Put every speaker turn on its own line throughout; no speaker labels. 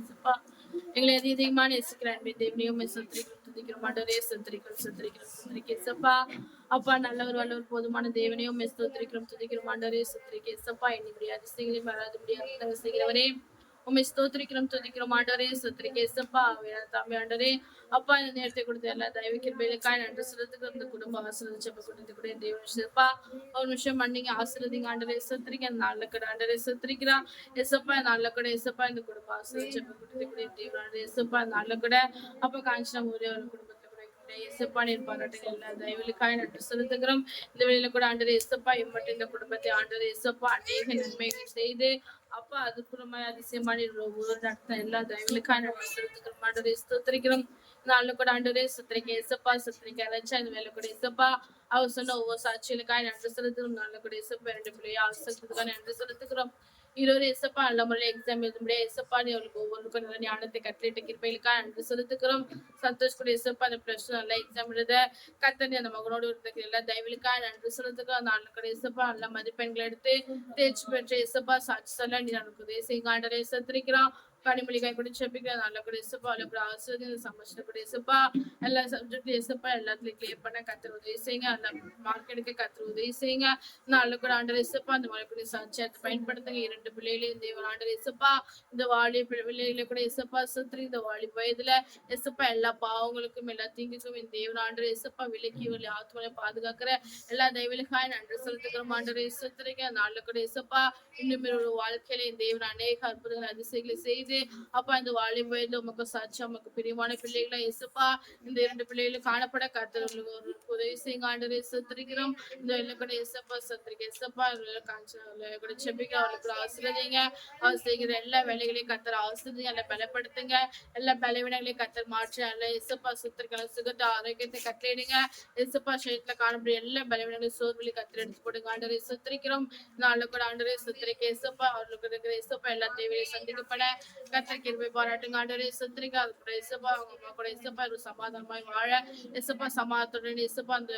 ஏசப்பா. எங்களை அதிகமான நேசிக்கிற அன்பின் தேவனையும் சத்திரிக்கிறோம் துதிக்கிறோம் ஆண்டவரே. சத்திரிக்கிறோம் சத்திரிக்கிறோம் சத்திரிக்க ஏசப்பா. அப்பா நல்லவர் வல்லவர் போதுமான தேவனையும் ஸ்தோத்திரிக்கிறோம் துதிக்கிறோம் ஆண்டவரே. சத்திரிக்க ஏசப்பா. என்னுடைய அதிசயங்களையும் வராது முடியாது செய்கிறவரே உண்மை ஸ்தோத்திரிக்கிறோம் துதிக்கிறோம் ஆண்டவரே. சத்திரிக்க ஏசப்பா. தாமே ஆண்டவரே. அப்பா இந்த நேரத்தை கொடுத்த எல்லா தயவு கிருபைகளுக்காய் நன்றி செலுத்துகிற இந்த குடும்ப ஆசீர்வதிச்சப்ப கொடுத்து கூட தேவன் ஏசப்பா. ஒரு நிமிஷம் மன்னிங்க ஆசீர்வதிங்க ஆண்டவரே. சத்திரிக்க நல்ல கடை ஆண்டவரே. சத்திரிக்கிறா ஏசப்பா நல்ல கடை ஏசப்பா. இந்த குடும்ப ஆசீர்வதிச்சப்ப கொடுத்து கூட தேவன் ஆண்டவரே. ஏசப்பா நல்ல கடை அப்ப காஞ்சனா ஒரே ஒரு குடும்பத்தை கூட ஏசப்பா நீர் பாராட்டுங்க எல்லா தயவுகளுக்காய் நன்றி செலுத்துகிறோம். இந்த வேளையில கூட ஆண்டவரே ஏசப்பா இம்மட்டும் இந்த குடும்பத்தை ஆண்டவரே ஏசப்பா அநேக நன்மைகள் செய்து அப்பா அதுக்குறமாய் அதிசயமான ஒவ்வொரு நடத்த எல்லா தயவுகளுக்காக நம்ம செலுத்துக்கிறோம் ஆண்டவரே. ஸ்தோத்திரிக்கிறோம் நாளில் கூட ஆண்டவரே. சுத்திரிக்க ஏசப்பா சுத்திரிக்க அழைச்சா இந்த வேலை கூட ஏசப்பா அவர் சொன்ன ஒவ்வொரு சாட்சிகளுக்காக நன்றி செலுத்துகிறோம். நாளில் கூட ஏசப்பா 2 பிள்ளையை ஆசிரியத்துக்காக நன்றி செலுத்துக்கிறோம். இருவரும் ஏசப்பா நல்ல முறையில் எக்ஸாம் எழுத முடியாது ஏசப்பா நீ அவளுக்கு ஒவ்வொருக்கும் நல்ல ஞானத்தை கட்டளையிட்ட கிருபைகளுக்காக நன்றி செலுத்துக்கிறோம். சந்தோஷ் கூட ஏசப்பா அந்த பிளஸ் நல்லா எக்ஸாம் எழுத கத்தனி அந்த மகனோடு இருந்த எல்லா தயவுகளுக்காக நன்றி செலுத்துக்கிறோம். அந்த நாளில் கூட ஏசப்பா நல்ல மதிப்பெண்களை எடுத்து தேர்ச்சி பெற்ற ஏசப்பா சாட்சி சொல்ல நீ நமக்கு உதவி செய்ய ஆண்டவரே. சத்திரிக்கிறோம் கனிமொழிக்காய் கூட செப்பிக்கிறேன் நல்ல கூட ஏசப்பா அல்ல கூட ஆசிரியர் சமஸ்டர் கூட ஏசப்பா எல்லா சப்ஜெக்ட் ஏசப்பா எல்லாத்துலயும் கிளியர் பண்ண கத்தர் உதவி செய்யுங்க. எல்லா மார்க் எடுக்க கத்தர் உதவி செய்யுங்க. நல்ல கூட ஆண்டர் ஏசப்பா அந்த மலைக்குடி சாட்சியத்தை பயன்படுத்துங்க. 2 பிள்ளைகளையும் தேவன் ஆண்டர் ஏசப்பா இந்த வாலி பிள்ளைகளை கூட ஏசப்பா சத்திரி இந்த வாலி வயதுல ஏசப்பா எல்லா பாவங்களுக்கும் எல்லா தீங்குக்கும் இந்த தேவன் ஆண்டர் ஏசப்பா விலக்கி ஆத்மனை பாதுகாக்கிற எல்லா தெய்வங்களுக்காக நன்றி செலுத்துக்கிறோம் ஆண்டவரே. சத்திரிக்க நல்ல கூட ஏசப்பா இன்னும் ஒரு வாழ்க்கையில இந்த தேவன் அநேக அற்புதங்கள் அதிசயங்களை செய்து அப்பா இந்த வாலிப வயதுல உமக்கு சாட்சி உமக்கு பிரியமான பிள்ளைகளை ஏசப்பா இந்த 2 பிள்ளைகளும் காணப்பட கர்த்தர்களுக்கு உதவி செய்யுங்க ஆண்டவரே. சத்திரிக்கிறோம் இந்த வெள்ளக்கட ஏசப்பா சத்திரிக்க ஏசப்பா கூட செபிக்க அவர்களுக்கு ஆசீர்வதிங்க. அவர் செய்கிற எல்லா வேலைகளையும் கர்த்தர் ஆசீர்வதிங்க. எல்லாம் பலப்படுத்துங்க. எல்லா பலவீனங்களையும் கர்த்தர் மாற்றி அல்ல ஏசப்பா சுத்திரிக்கிற சுகத்தை ஆரோக்கியத்தை கட்டளையிடுங்க. ஏசப்பா சைட்ல காணப்படும் எல்லா பலவீனங்களையும் சோர்வலி கர்த்தர் எடுத்து போடுங்க ஆண்டவரே. சுத்திரிக்கிறோம் நாலு கூட ஆண்டவரே. சுத்திரிக்க ஏசப்பா அவர்களுக்கு இருக்கிற ஏசப்பா எல்லா தேவையை சந்திக்கப்பட கர்த்தர் கிருபை பாராட்டுங்க ஆண்டவரே. சத்திரிக்க அது கூட ஏசப்பா அவங்க அம்மா கூட ஏசப்பா ஒரு சமாதானமாய் வாழ ஏசப்பா சமாதானத்துடன் ஏசப்பா அந்த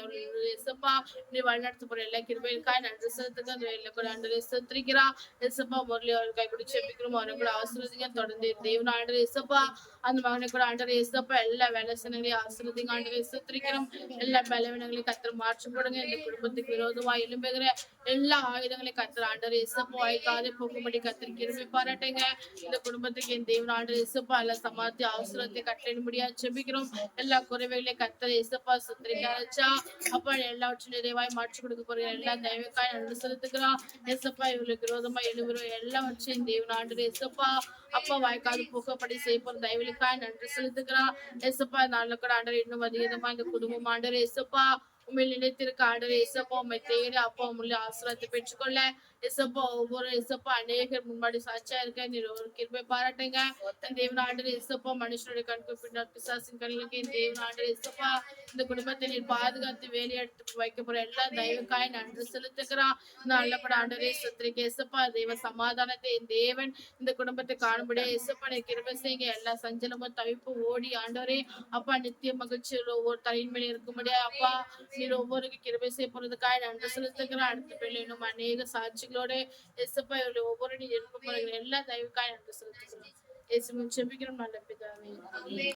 ஏசப்பா நீ வழிநடத்த போற எல்லா கிருபைகளுக்காய் நன்றி செலுத்துங்க. அந்த வேலை கூட ஆண்டவரே. சத்திரிக்கிறா ஏசப்பா முரளி அவர்கள் கை கூட செபிக்கிறோம். அவரை கூட ஆசீர்வதிங்க. தொடர்ந்து தேவன் ஆண்டவரே ஏசப்பா அந்த மகனை கூட ஆண்டவரே ஏசப்பா எல்லா வேலைசனங்களையும் ஆசீர்வதிங்க ஆண்டவரே. சத்திரிக்கிறோம் எல்லா பலவீனங்களையும் கர்த்தர் மாற்றி போடுங்க. இந்த குடும்பத்துக்கு விரோதமா எழும்புகிற எல்லா ஆயுதங்களையும் கர்த்தர் ஆண்டவரே ஏசப்பா வாய்க்காலே போகும்படி கர்த்தர் கிருபை பாராட்டுங்க. இந்த குடும்பத்துக்கு என் தேவன் ஆண்டவரே ஏசப்பா எல்லா சமாத்தி அவசரத்தை கட்டளை முடியாது செபிக்கிறோம். எல்லா குறைவைகளையும் கர்த்தர் ஏசப்பா சுத்திரிக்க அழைச்சா அப்பா எல்லாவற்றையும் நிறைவாய் மாற்றி கொடுக்க போற எல்லா தெய்வக்காய் நன்றி செலுத்துக்கிறோம். ஏசப்பா இவர்களுக்கு விரோதமா எழுபுறோம் எல்லாவற்றையும் தேவன் ஆண்டவரே ஏசப்பா அப்பா வாய்க்காது புகப்படி செய்ய போற தயவுகளுக்காய் நன்றி செலுத்துக்கிறான். ஏசப்பா நல்ல கூட ஆண்டவர் இன்னும் அதிகமா இந்த குடும்பம் ஆண்டவர் ஏசப்பா உண்மையில் நினைத்திருக்க ஆண்டவர் ஏசப்பா உண்மை தேடி அப்பா உள்ள ஆசிரியத்தை பெற்றுக்கொள்ள ஏசப்பா ஒவ்வொரு ஏசப்பா அநேகர் முன்னாடி சாட்சியா இருக்க நீர் ஒரு கிருபை பாராட்டுங்க. தேவன் ஆண்டவர் ஏசப்பா மனுஷனுடைய கண்ணுக்கு பின்னால் பிசாசின் கண்களுக்கு தேவன் ஆண்டவர் ஏசப்பா இந்த குடும்பத்தை நீர் பாதுகாத்து வேலையெடுத்து வைக்க போற எல்லா தெய்வக்காய் நன்றி செலுத்துக்கிறான். நல்ல கூட ஆண்டவரே சத்திரிக்க ஏசப்பா தெய்வ சமாதானத்தை என் தேவன் இந்த குடும்பத்தை காணும்படியா ஏசப்பா நீர் கிருபை செய்யுங்க. எல்லா சஞ்சலமும் தவிப்பு ஓடி ஆண்டவரே அப்பா நித்திய மகிழ்ச்சியில் ஒவ்வொரு தலையின் மேலே இருக்கும்படியா அப்பா நீர் ஒவ்வொருக்கு கிருபை செய்ய போறதுக்காக நன்றி செலுத்துக்கிறேன். அடுத்த பிள்ளை இன்னும் அநேக சாட்சிகளோட எசப்பா இவருடைய ஒவ்வொரு நீர் எழுப்ப போற எல்லா தயவுக்காக நன்றி செலுத்துக்கிறோம். இயேசுவின் ஜெபிக்கிறோம் நல்ல பிதாவே.